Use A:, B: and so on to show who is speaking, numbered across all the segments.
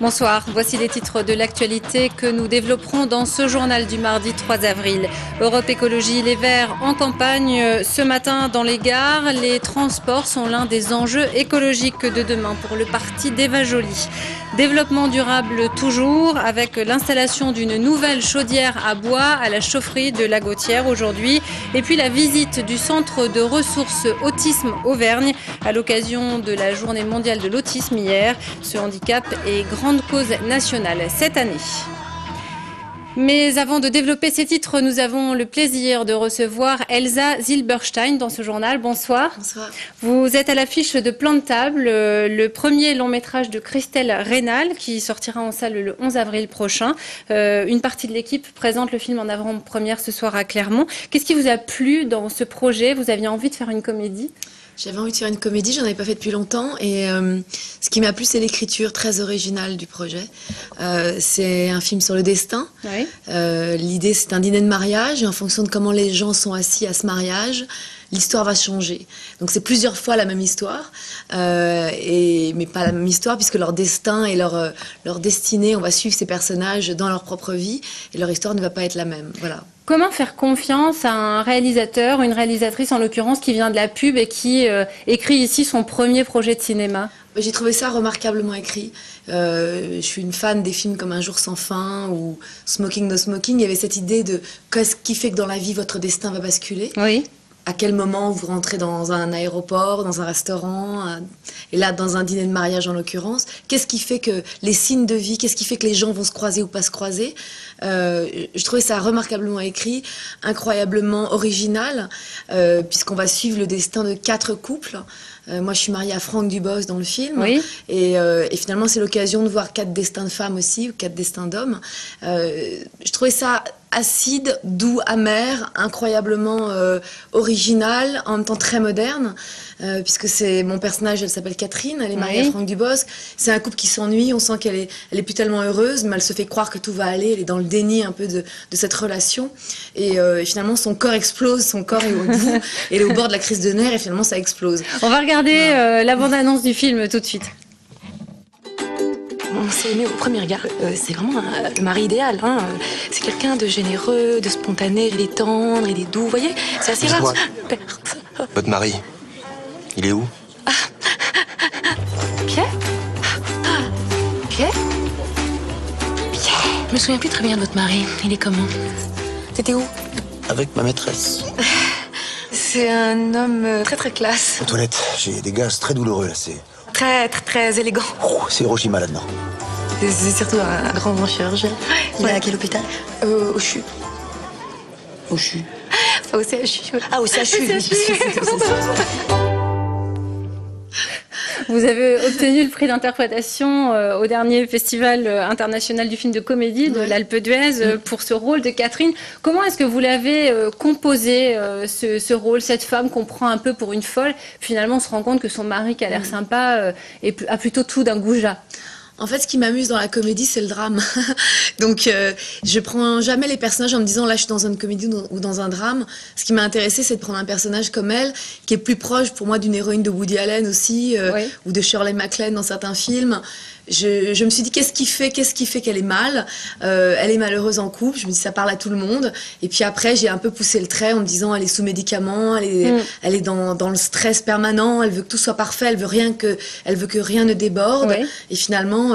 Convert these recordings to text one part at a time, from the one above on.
A: Bonsoir, voici les titres de l'actualité que nous développerons dans ce journal du mardi 3 avril. Europe Écologie Les Verts en campagne ce matin dans les gares. Les transports sont l'un des enjeux écologiques de demain pour le parti d'Eva Joly. Développement durable toujours avec l'installation d'une nouvelle chaudière à bois à la chaufferie de la Gautière aujourd'hui. Et puis la visite du centre de ressources Autisme Auvergne à l'occasion de la journée mondiale de l'autisme hier. Ce handicap est grande cause nationale cette année. Mais avant de développer ces titres, nous avons le plaisir de recevoir Elsa Zilberstein dans ce journal. Bonsoir.
B: Bonsoir.
A: Vous êtes à l'affiche de Plan de table, le premier long métrage de Christelle Reynal qui sortira en salle le 11 avril prochain. Une partie de l'équipe présente le film en avant-première ce soir à Clermont. Qu'est-ce qui vous a plu dans ce projet? Vous aviez envie de faire une comédie?
B: J'avais envie de faire une comédie, j'en avais pas fait depuis longtemps et ce qui m'a plu c'est l'écriture très originale du projet. C'est un film sur le destin.
A: Oui.
B: L'idée c'est un dîner de mariage et en fonction de comment les gens sont assis à ce mariage, l'histoire va changer. Donc c'est plusieurs fois la même histoire, mais pas la même histoire puisque leur destin et leur destinée, on va suivre ces personnages dans leur propre vie et leur histoire ne va pas être la même. Voilà.
A: Comment faire confiance à un réalisateur, une réalisatrice en l'occurrence, qui vient de la pub et qui écrit ici son premier projet de cinéma?
B: J'ai trouvé ça remarquablement écrit. Je suis une fan des films comme Un jour sans fin ou Smoking No Smoking. Il y avait cette idée de qu'est-ce qui fait que dans la vie votre destin va basculer.
A: Oui.
B: À quel moment vous rentrez dans un aéroport, dans un restaurant, et là dans un dîner de mariage en l'occurrence. Qu'est-ce qui fait que les signes de vie, qu'est-ce qui fait que les gens vont se croiser ou pas se croiser? Je trouvais ça remarquablement écrit, incroyablement original, puisqu'on va suivre le destin de 4 couples. Moi, je suis mariée à Franck Dubosc dans le film.
A: Oui.
B: Et finalement, c'est l'occasion de voir 4 destins de femmes aussi, ou 4 destins d'hommes. Je trouvais ça acide, doux, amer, incroyablement original, en même temps très moderne, puisque c'est mon personnage, elle s'appelle Catherine, elle est mariée à Franck Dubosc. C'est un couple qui s'ennuie, on sent qu'elle est plus tellement heureuse, mais elle se fait croire que tout va aller, elle est dans le déni un peu de cette relation. Et finalement, son corps explose, son corps est au bout, elle est au bord de la crise de nerfs, et finalement, ça explose.
A: On va regarder la bande-annonce du film tout de suite.
C: On s'est aimé au premier regard. C'est vraiment le mari idéal. Hein. C'est quelqu'un de généreux, de spontané, il est tendre, il est doux. Vous voyez, c'est assez rare.
D: Votre mari, il est où?
C: Pierre? Pierre? Pierre? Je me souviens plus très bien de votre mari. Il est comment? T'étais où?
D: Avec ma maîtresse.
C: C'est un homme très très classe.
D: Aux toilettes, j'ai des gaz très douloureux là, c'est...
C: Très élégant.
D: Oh, c'est Hiroshima là-dedans.
C: C'est surtout un grand chirurgien. Il est à quel hôpital? Au CHU. Au CHU? Au CHU. Ah, au CHU.
A: Vous avez obtenu le prix d'interprétation au dernier festival international du film de comédie de l'Alpe d'Huez pour ce rôle de Catherine. Comment est-ce que vous l'avez composé, ce rôle, cette femme qu'on prend un peu pour une folle? Finalement, on se rend compte que son mari, qui a l'air sympa, a plutôt tout d'un goujat.
B: En fait, ce qui m'amuse dans la comédie, c'est le drame. Donc, je prends jamais les personnages en me disant là, je suis dans une comédie ou dans un drame. Ce qui m'a intéressé, c'est de prendre un personnage comme elle, qui est plus proche pour moi d'une héroïne de Woody Allen aussi, ou de Shirley MacLaine dans certains films. Je me suis dit, qu'est-ce qui fait qu'elle est mal? Elle est malheureuse en couple. Je me dis, ça parle à tout le monde. Et puis après, j'ai un peu poussé le trait en me disant, elle est sous médicaments, elle est dans le stress permanent, elle veut que tout soit parfait, elle veut que rien ne déborde. Et finalement,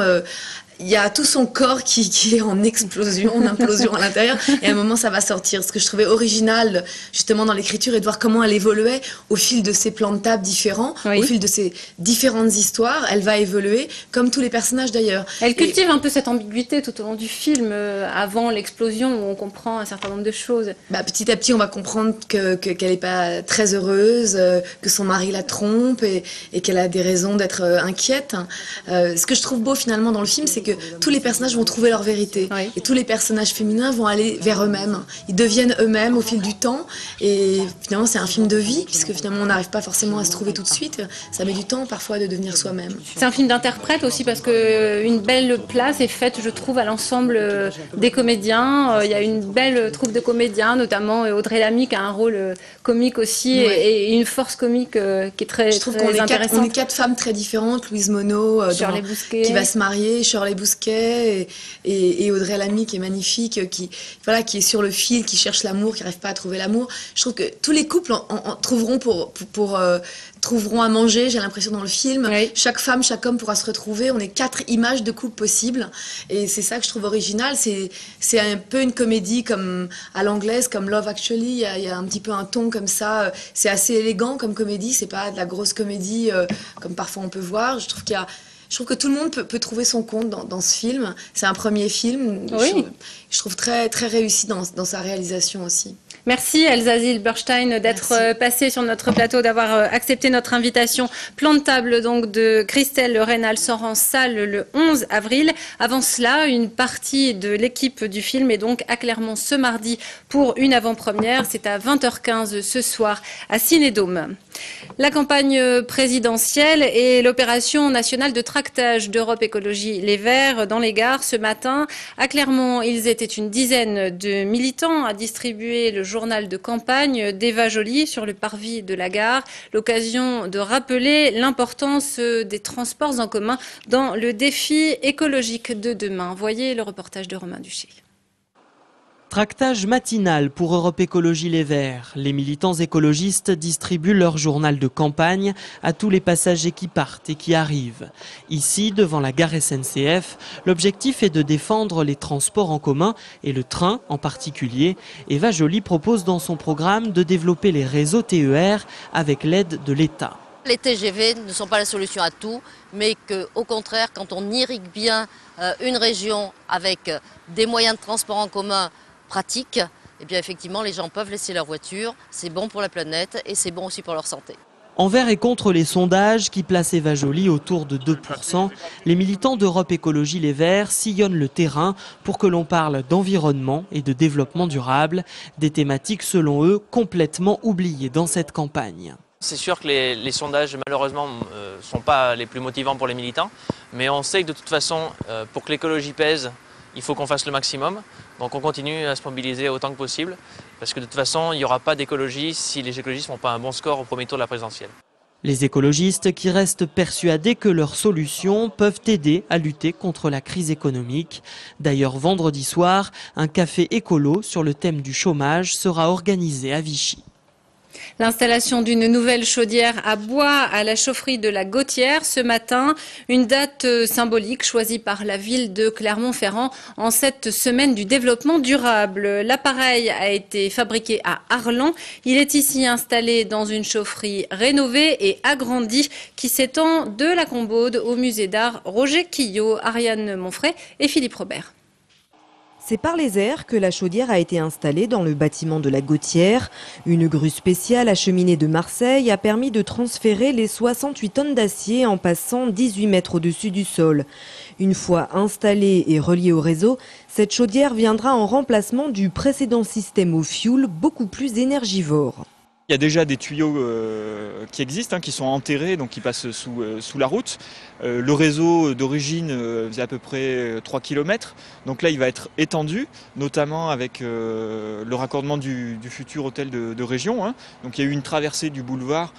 B: il y a tout son corps qui est en explosion, en implosion à l'intérieur, et à un moment ça va sortir. Ce que je trouvais original justement dans l'écriture et de voir comment elle évoluait au fil de ses plans de table différents, au fil de ses différentes histoires, elle va évoluer comme tous les personnages d'ailleurs.
A: Elle cultive un peu cette ambiguïté tout au long du film, avant l'explosion où on comprend un certain nombre de choses.
B: Petit à petit on va comprendre qu'elle n'est pas très heureuse, que son mari la trompe et qu'elle a des raisons d'être inquiète. Ce que je trouve beau finalement dans le film, c'est que tous les personnages vont trouver leur vérité. Et tous les personnages féminins vont aller vers eux-mêmes. Ils deviennent eux-mêmes au fil du temps. Et finalement, c'est un film de vie, puisque finalement, on n'arrive pas forcément à se trouver tout de suite. Ça met du temps, parfois, de devenir soi-même.
A: C'est un film d'interprète aussi, parce qu'une belle place est faite, je trouve, à l'ensemble des comédiens. Il y a une belle troupe de comédiens, notamment Audrey Lamy, qui a un rôle comique aussi, et une force comique qui est très,
B: je trouve
A: très
B: qu'on
A: intéressante.
B: on est 4 femmes très différentes. Louise Monod,
A: Shirley Bousquet,
B: qui va se marier, Shirley Isabelle Bousquet et Audrey Lamy qui est magnifique, qui est sur le fil, qui cherche l'amour, qui n'arrive pas à trouver l'amour. Je trouve que tous les couples en trouveront trouveront à manger, j'ai l'impression, dans le film.
A: Oui.
B: Chaque femme, chaque homme pourra se retrouver. On est 4 images de couple possibles. Et c'est ça que je trouve original. C'est un peu une comédie comme à l'anglaise, comme Love Actually. Il y a un petit peu un ton comme ça. C'est assez élégant comme comédie. C'est pas de la grosse comédie comme parfois on peut voir. Je trouve que tout le monde peut trouver son compte dans ce film. C'est un premier film.
A: Oui.
B: Je trouve très, très réussi dans sa réalisation aussi.
A: Merci Elsa Zilberstein d'être passée sur notre plateau, d'avoir accepté notre invitation. Plan de table donc de Christelle Reynal sort en salle le 11 avril. Avant cela, une partie de l'équipe du film est donc à Clermont ce mardi pour une avant-première. C'est à 20h15 ce soir à Cinédome. La campagne présidentielle et l'opération nationale de tractage d'Europe Écologie Les Verts dans les gares ce matin. À Clermont, ils étaient une dizaine de militants à distribuer le journal de campagne d'Eva Joly sur le parvis de la gare. L'occasion de rappeler l'importance des transports en commun dans le défi écologique de demain. Voyez le reportage de Romain Duché.
E: Tractage matinal pour Europe Écologie Les Verts. Les militants écologistes distribuent leur journal de campagne à tous les passagers qui partent et qui arrivent. Ici, devant la gare SNCF, l'objectif est de défendre les transports en commun et le train en particulier. Eva Joly propose dans son programme de développer les réseaux TER avec l'aide de l'État.
F: Les TGV ne sont pas la solution à tout, mais qu'au contraire, quand on irrigue bien une région avec des moyens de transport en commun pratiques, eh bien effectivement les gens peuvent laisser leur voiture, c'est bon pour la planète et c'est bon aussi pour leur santé.
E: Envers et contre les sondages qui placent Eva Joly autour de 2%, les militants d'Europe Écologie Les Verts sillonnent le terrain pour que l'on parle d'environnement et de développement durable, des thématiques selon eux complètement oubliées dans cette campagne.
G: C'est sûr que les sondages malheureusement ne sont pas les plus motivants pour les militants, mais on sait que de toute façon pour que l'écologie pèse, il faut qu'on fasse le maximum. Donc on continue à se mobiliser autant que possible, parce que de toute façon il n'y aura pas d'écologie si les écologistes ne font pas un bon score au premier tour de la présidentielle.
E: Les écologistes qui restent persuadés que leurs solutions peuvent aider à lutter contre la crise économique. D'ailleurs, vendredi soir, un café écolo sur le thème du chômage sera organisé à Vichy.
A: L'installation d'une nouvelle chaudière à bois à la chaufferie de la Gautière ce matin. Une date symbolique choisie par la ville de Clermont-Ferrand en cette semaine du développement durable. L'appareil a été fabriqué à Arlan. Il est ici installé dans une chaufferie rénovée et agrandie qui s'étend de la Combaude au musée d'art Roger Quillot, Ariane Monfray et Philippe Robert.
H: C'est par les airs que la chaudière a été installée dans le bâtiment de la Gautière. Une grue spéciale acheminée de Marseille a permis de transférer les 68 tonnes d'acier en passant 18 mètres au-dessus du sol. Une fois installée et reliée au réseau, cette chaudière viendra en remplacement du précédent système au fioul, beaucoup plus énergivore.
I: Il y a déjà des tuyaux qui existent, qui sont enterrés, donc qui passent sous la route. Le réseau d'origine faisait à peu près 3 km. Donc là, il va être étendu, notamment avec le raccordement du futur hôtel de région. Donc il y a eu une traversée du boulevard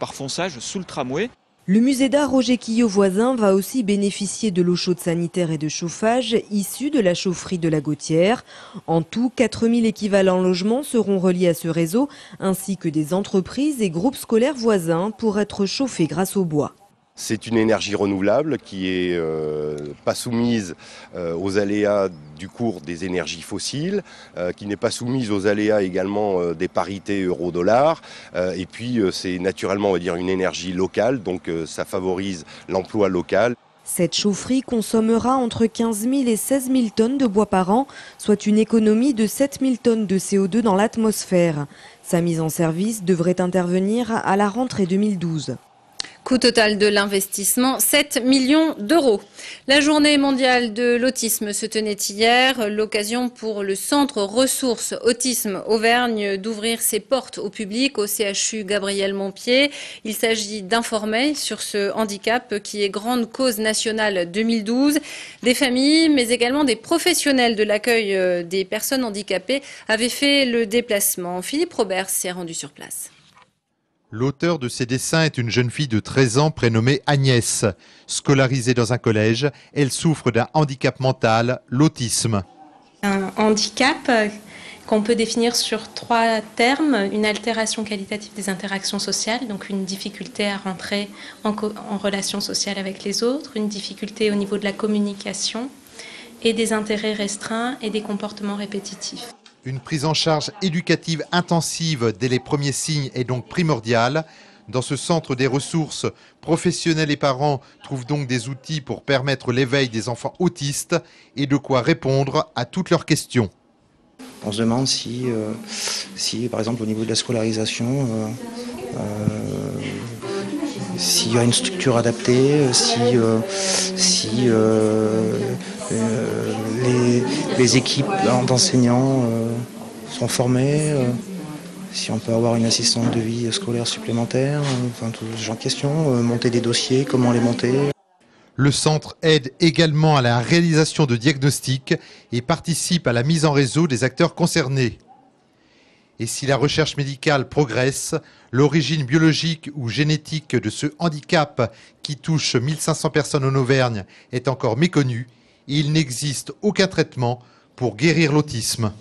I: par fonçage sous le tramway.
H: Le musée d'art Roger Quillot voisin va aussi bénéficier de l'eau chaude sanitaire et de chauffage issue de la chaufferie de la Gautière. En tout, 4000 équivalents logements seront reliés à ce réseau, ainsi que des entreprises et groupes scolaires voisins pour être chauffés grâce au bois.
J: C'est une énergie renouvelable qui n'est pas soumise aux aléas du cours des énergies fossiles, qui n'est pas soumise aux aléas également des parités euro-dollar. Et puis c'est naturellement, on va dire, une énergie locale, donc ça favorise l'emploi local.
H: Cette chaufferie consommera entre 15 000 et 16 000 tonnes de bois par an, soit une économie de 7 000 tonnes de CO2 dans l'atmosphère. Sa mise en service devrait intervenir à la rentrée 2012.
A: Coût total de l'investissement, 7 millions d'euros. La journée mondiale de l'autisme se tenait hier. L'occasion pour le Centre Ressources Autisme Auvergne d'ouvrir ses portes au public au CHU Gabriel Montpied. Il s'agit d'informer sur ce handicap qui est grande cause nationale 2012. Des familles, mais également des professionnels de l'accueil des personnes handicapées avaient fait le déplacement. Philippe Robert s'est rendu sur place.
K: L'auteur de ces dessins est une jeune fille de 13 ans prénommée Agnès. Scolarisée dans un collège, elle souffre d'un handicap mental, l'autisme.
L: Un handicap qu'on peut définir sur 3 termes, une altération qualitative des interactions sociales, donc une difficulté à rentrer en relation sociale avec les autres, une difficulté au niveau de la communication et des intérêts restreints et des comportements répétitifs.
K: Une prise en charge éducative intensive dès les premiers signes est donc primordiale. Dans ce centre des ressources, professionnels et parents trouvent donc des outils pour permettre l'éveil des enfants autistes et de quoi répondre à toutes leurs questions.
M: On se demande si par exemple, au niveau de la scolarisation, s'il y a une structure adaptée, si les équipes d'enseignants sont formées, si on peut avoir une assistante de vie scolaire supplémentaire, enfin tout ce genre de questions, monter des dossiers, comment les monter.
K: Le centre aide également à la réalisation de diagnostics et participe à la mise en réseau des acteurs concernés. Et si la recherche médicale progresse, l'origine biologique ou génétique de ce handicap qui touche 1500 personnes en Auvergne est encore méconnue. Il n'existe aucun traitement pour guérir l'autisme.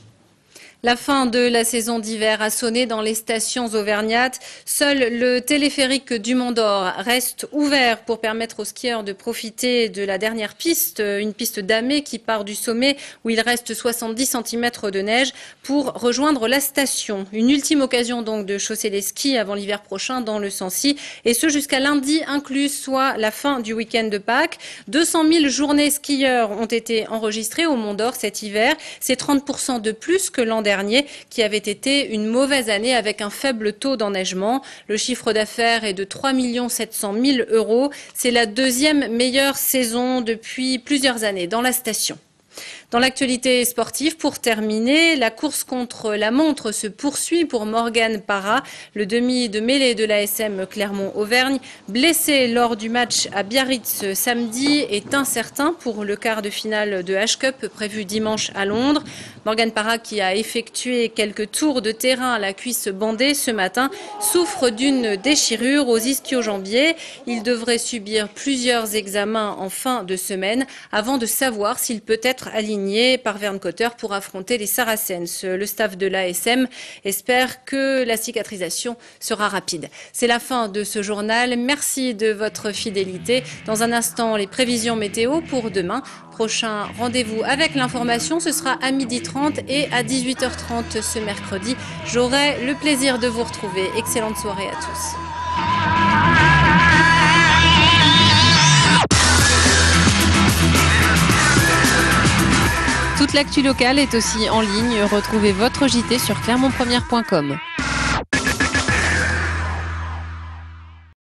A: La fin de la saison d'hiver a sonné dans les stations auvergnates. Seul le téléphérique du Mont d'Or reste ouvert pour permettre aux skieurs de profiter de la dernière piste, une piste damée qui part du sommet où il reste 70 cm de neige pour rejoindre la station. Une ultime occasion donc de chausser les skis avant l'hiver prochain dans le Sancy et ce jusqu'à lundi inclus, soit la fin du week-end de Pâques. 200 000 journées skieurs ont été enregistrées au Mont d'Or cet hiver. C'est 30% de plus que l'an dernier, qui avait été une mauvaise année avec un faible taux d'enneigement. Le chiffre d'affaires est de 3 700 000 €. C'est la deuxième meilleure saison depuis plusieurs années dans la station. Dans l'actualité sportive, pour terminer, la course contre la montre se poursuit pour Morgane Parra, le demi de mêlée de l'ASM Clermont-Auvergne. Blessé lors du match à Biarritz samedi, est incertain pour le quart de finale de H-Cup prévu dimanche à Londres. Morgane Parra, qui a effectué quelques tours de terrain à la cuisse bandée ce matin, souffre d'une déchirure aux ischio-jambiers. Il devrait subir plusieurs examens en fin de semaine avant de savoir s'il peut être aligné par Verne Cotter pour affronter les Saracens. Le staff de l'ASM espère que la cicatrisation sera rapide. C'est la fin de ce journal. Merci de votre fidélité. Dans un instant, les prévisions météo pour demain. Prochain rendez-vous avec l'information, ce sera à 12h30 et à 18h30 ce mercredi. J'aurai le plaisir de vous retrouver. Excellente soirée à tous. Toute l'actu locale est aussi en ligne. Retrouvez votre JT sur clermontpremière.com.